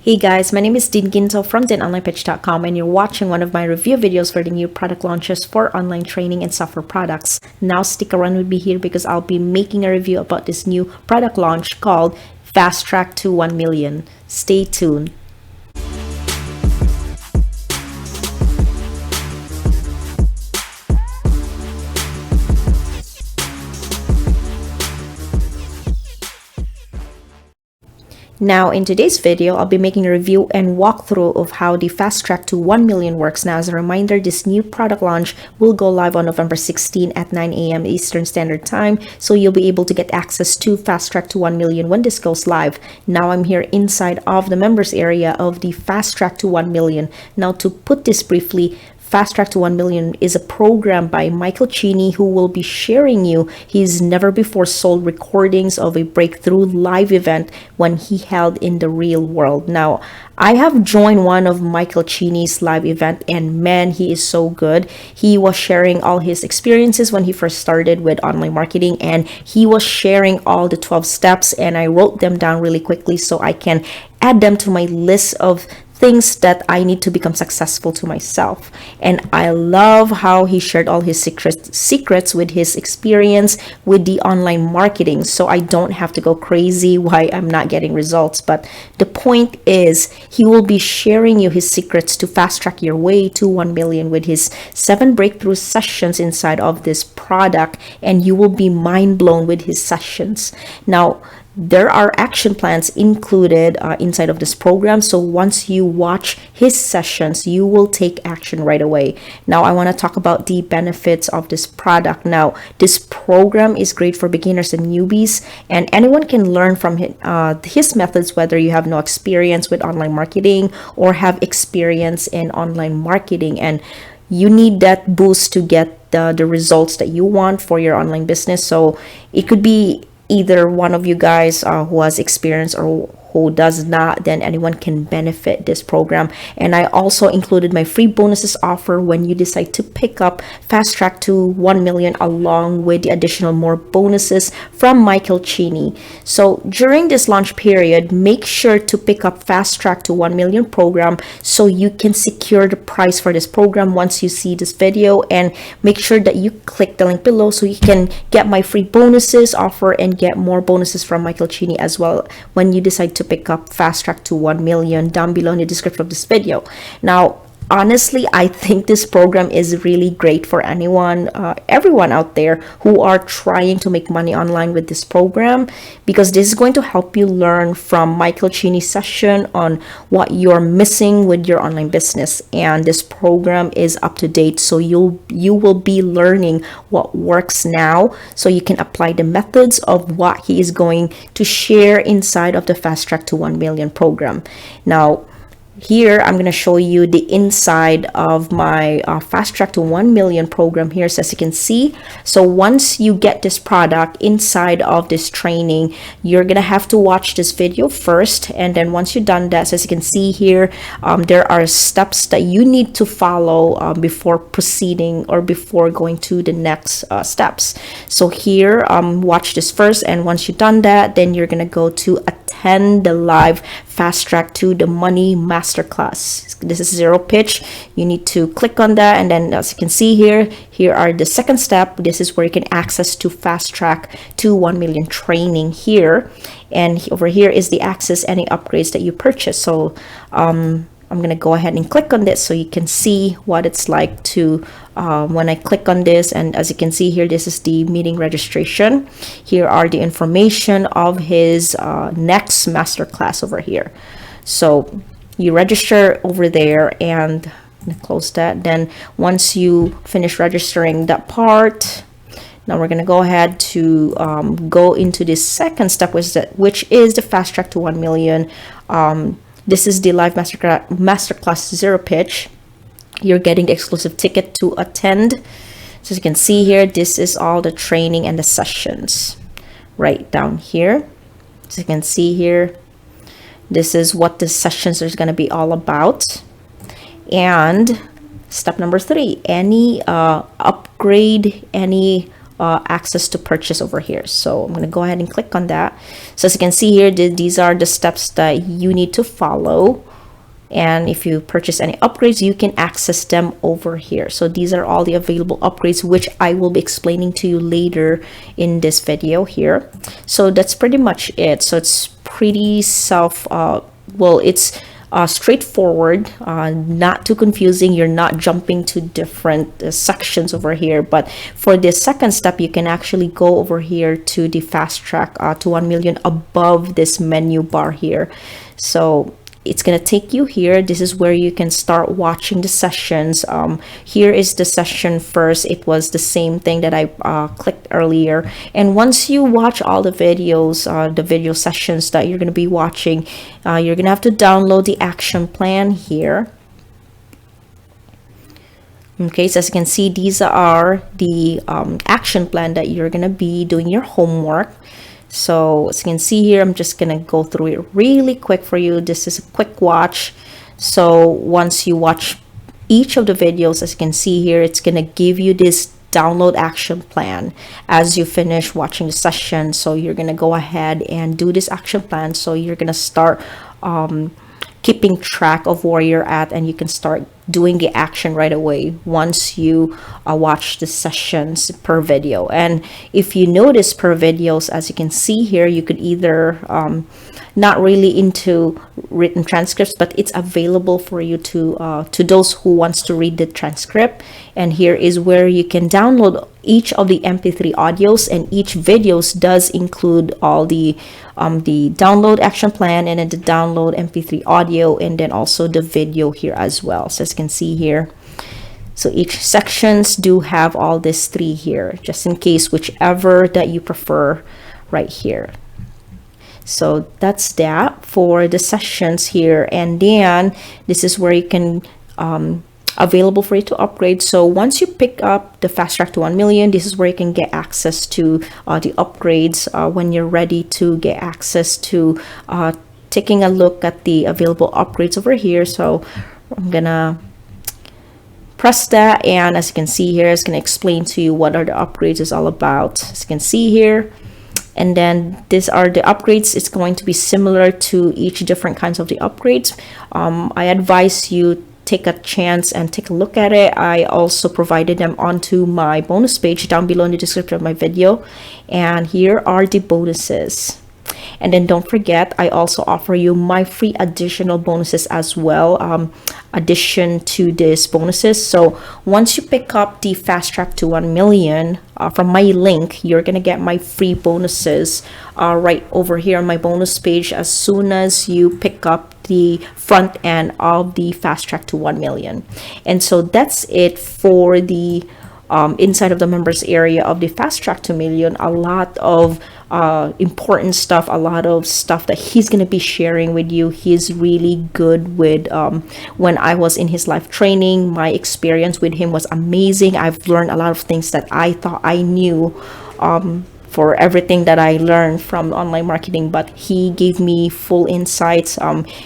Hey guys, my name is Dean Ginto from DeanOnlinePitch.com, and you're watching one of my review videos for the new product launches for online training and software products. Now stick around with me here because I'll be making a review about this new product launch called Fast Track to 1 Million. Stay tuned. Now in today's video, I'll be making a review and walkthrough of how the Fast Track to 1 Million works. Now as a reminder, this new product launch will go live on November 16 at 9 a.m. Eastern Standard Time, so you'll be able to get access to Fast Track to 1 Million when this goes live. Now I'm here inside of the members area of the Fast Track to 1 Million. Now to put this briefly, Fast Track to 1 Million is a program by Michael Cheney, who will be sharing you his never before sold recordings of a breakthrough live event when he held in the real world. Now, I have joined one of Michael Cheney's live event, and man, he is so good. He was sharing all his experiences when he first started with online marketing, and he was sharing all the 12 steps, and I wrote them down really quickly so I can add them to my list of things that I need to become successful to myself. And I love how he shared all his secrets with his experience with the online marketing, so I don't have to go crazy why I'm not getting results. But the point is, he will be sharing you his secrets to fast track your way to 1 million with his 7 breakthrough sessions inside of this product, and you will be mind blown with his sessions. Now, there are action plans included inside of this program, so once you watch his sessions, you will take action right away. Now I want to talk about the benefits of this product. Now this program is great for beginners and newbies, and anyone can learn from his methods, whether you have no experience with online marketing or have experience in online marketing and you need that boost to get the results that you want for your online business. So it could be either one of you guys who has experience or who does not, then anyone can benefit this program. And I also included my free bonuses offer when you decide to pick up Fast Track to 1 Million, along with the additional more bonuses from Michael Cheney. So during this launch period, make sure to pick up Fast Track to 1 Million program so you can secure the price for this program once you see this video, and make sure that you click the link below so you can get my free bonuses offer and get more bonuses from Michael Cheney as well when you decide to pick up Fast Track to 1 Million down below in the description of this video. Now, honestly, I think this program is really great for anyone, everyone out there who are trying to make money online with this program, because this is going to help you learn from Michael Cheney's session on what you're missing with your online business. And this program is up to date, so you will be learning what works now, so you can apply the methods of what he is going to share inside of the Fast Track to 1 Million program. Now, here I'm going to show you the inside of my Fast Track to 1 Million program here. So as you can see, so once you get this product inside of this training, you're going to have to watch this video first, and then once you've done that, so as you can see here, there are steps that you need to follow before proceeding or before going to the next steps. So here, watch this first, and once you've done that, then you're going to go to attend the live Fast Track to the Money Masterclass. This is zero pitch. You need to click on that, and then as you can see here are the second step. This is where you can access to Fast Track to 1 Million training here, and over here is the access any upgrades that you purchase. So I'm gonna go ahead and click on this so you can see what it's like to when I click on this. And as you can see here, this is the meeting registration. Here are the information of his next masterclass over here. So you register over there, and I'm gonna close that. Then once you finish registering that part, now we're going to go ahead to go into this second step, which is the Fast Track to 1 Million. This is the live masterclass zero pitch. You're getting the exclusive ticket to attend. So as you can see here, this is all the training and the sessions right down here. So you can see here, this is what the sessions are going to be all about. And step number 3, any upgrade, any access to purchase over here. So I'm going to go ahead and click on that. So as you can see here, these are the steps that you need to follow. And if you purchase any upgrades, you can access them over here. So these are all the available upgrades, which I will be explaining to you later in this video here. So that's pretty much it. So it's pretty it's straightforward, not too confusing. You're not jumping to different sections over here. But for the second step, you can actually go over here to the fast track to 1 million above this menu bar here. So it's going to take you here. This is where you can start watching the sessions. Here is the session first. It was the same thing that I clicked earlier. And once you watch all the videos, the video sessions that you're going to be watching, you're going to have to download the action plan here. Okay, so as you can see, these are the action plan that you're going to be doing your homework. So as you can see here, I'm just gonna go through it really quick for you. This is a quick watch. So once you watch each of the videos, as you can see here, it's gonna give you this download action plan as you finish watching the session. So you're gonna go ahead and do this action plan. So you're gonna start keeping track of where you're at, and you can start doing the action right away once you watch the sessions per video. And if you notice per videos, as you can see here, you could either not really into written transcripts, but it's available for you to those who wants to read the transcript. And here is where you can download each of the MP3 audios, and each videos does include all the download action plan, and then the download MP3 audio, and then also the video here as well. So as you can see here, so each sections do have all these three here, just in case, whichever that you prefer right here. So that's that for the sessions here. And then this is where you can available for you to upgrade. So once you pick up the fast track to 1 million, this is where you can get access to the upgrades when you're ready to get access to taking a look at the available upgrades over here. So I'm gonna press that, and as you can see here, it's gonna explain to you what are the upgrades is all about. As you can see here, and then these are the upgrades. It's going to be similar to each different kinds of the upgrades. I advise you take a chance and take a look at it. I also provided them onto my bonus page down below in the description of my video, and here are the bonuses. And then don't forget, I also offer you my free additional bonuses as well, addition to these bonuses. So once you pick up the fast track to 1 million from my link, you're gonna get my free bonuses right over here on my bonus page as soon as you pick up the front end of the fast track to 1 million. And so that's it for the inside of the members area of the fast track to million. A lot of important stuff, a lot of stuff that he's going to be sharing with you. He's really good with when I was in his live training, my experience with him was amazing. I've learned a lot of things that I thought I knew for everything that I learned from online marketing, but he gave me full insights.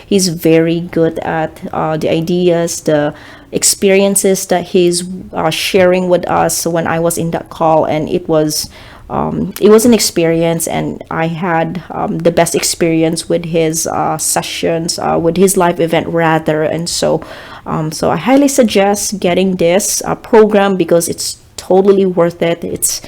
He's very good at the ideas, the experiences that he's sharing with us when I was in that call, and it was an experience, and I had the best experience with his sessions, with his live event rather. And so I highly suggest getting this program because it's totally worth it. It's,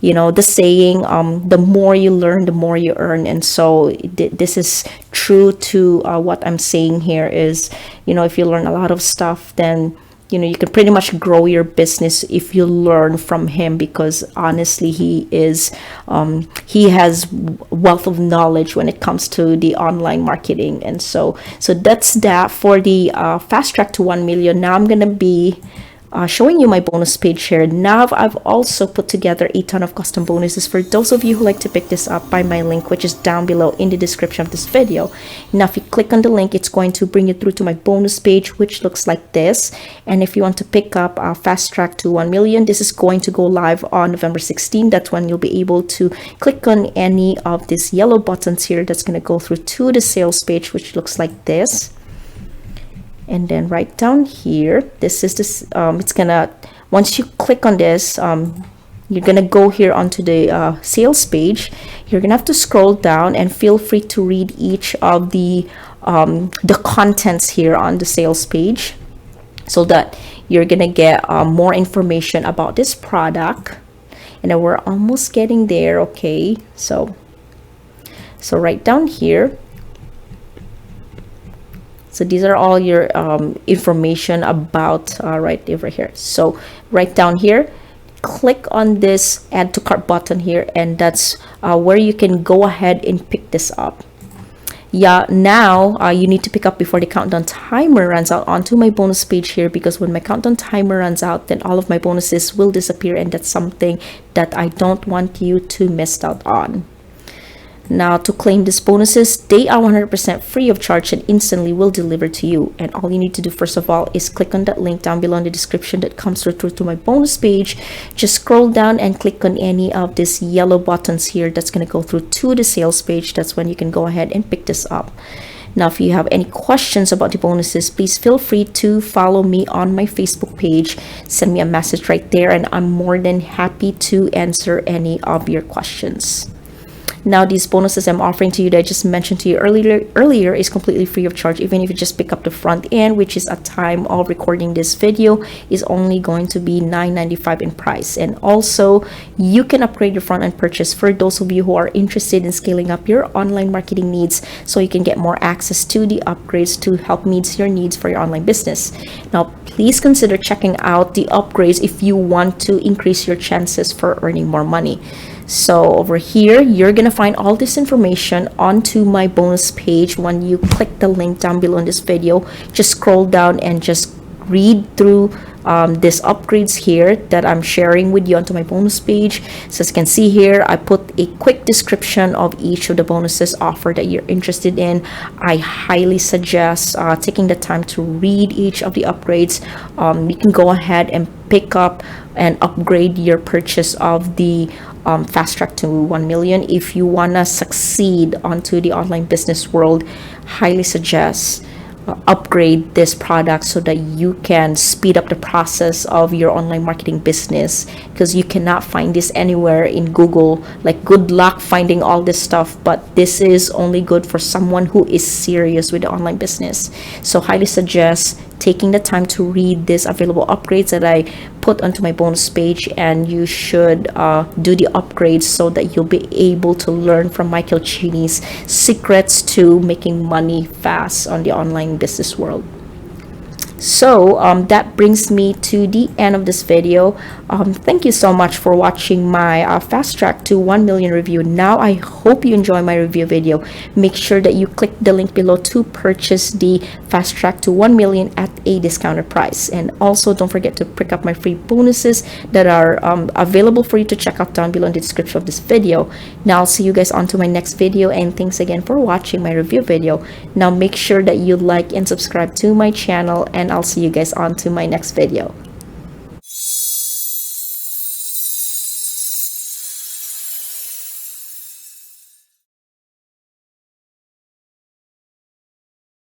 you know, the saying, the more you learn, the more you earn. And so this is true to what I'm saying here is, you know, if you learn a lot of stuff, then, you know, you can pretty much grow your business if you learn from him, because honestly, he has wealth of knowledge when it comes to the online marketing. And so that's that for the fast track to 1 million. Now I'm gonna be showing you my bonus page here. Now I've also put together a ton of custom bonuses for those of you who like to pick this up by my link, which is down below in the description of this video. Now if you click on the link, it's going to bring you through to my bonus page, which looks like this. And if you want to pick up fast track to 1 million, this is going to go live on November 16. That's when you'll be able to click on any of these yellow buttons here. That's going to go through to the sales page, which looks like this. And then right down here, this is it's gonna, once you click on this, you're gonna go here onto the sales page. You're gonna have to scroll down and feel free to read each of the contents here on the sales page, so that you're gonna get more information about this product. And then we're almost getting there. Okay, so right down here, so these are all your information about right over here. So right down here, click on this add to cart button here, and that's where you can go ahead and pick this up. Yeah, now you need to pick up before the countdown timer runs out onto my bonus page here, because when my countdown timer runs out, then all of my bonuses will disappear, and that's something that I don't want you to miss out on. Now, to claim these bonuses, they are 100% free of charge and instantly will deliver to you. And all you need to do first of all is click on that link down below in the description that comes through to my bonus page. Just scroll down and click on any of these yellow buttons here that's going to go through to the sales page. That's when you can go ahead and pick this up. Now, if you have any questions about the bonuses, please feel free to follow me on my Facebook page. Send me a message right there, and I'm more than happy to answer any of your questions. Now, these bonuses I'm offering to you that I just mentioned to you earlier is completely free of charge. Even if you just pick up the front end, which is at time of recording this video, is only going to be $9.95 in price. And also, you can upgrade your front end purchase for those of you who are interested in scaling up your online marketing needs, so you can get more access to the upgrades to help meet your needs for your online business. Now, please consider checking out the upgrades if you want to increase your chances for earning more money. So over here, you're gonna find all this information onto my bonus page. When you click the link down below in this video, just scroll down and just read through these upgrades here that I'm sharing with you onto my bonus page. So as you can see here, I put a quick description of each of the bonuses offered that you're interested in. I highly suggest taking the time to read each of the upgrades. You can go ahead and pick up and upgrade your purchase of the fast track to 1 million. If you want to succeed onto the online business world, highly suggest upgrade this product so that you can speed up the process of your online marketing business, because you cannot find this anywhere in Google. Like, good luck finding all this stuff, but this is only good for someone who is serious with the online business. So highly suggest taking the time to read these available upgrades that I put onto my bonus page, and you should do the upgrades so that you'll be able to learn from Michael Cheney's secrets to making money fast on the online business world. So that brings me to the end of this video. Thank you so much for watching my fast track to 1 million review. Now I hope you enjoy my review video. Make sure that you click the link below to purchase the fast track to 1 million at a discounted price. And also don't forget to pick up my free bonuses that are available for you to check out down below in the description of this video. Now I'll see you guys on to my next video, and thanks again for watching my review video. Now make sure that you like and subscribe to my channel, and I'll see you guys on to my next video.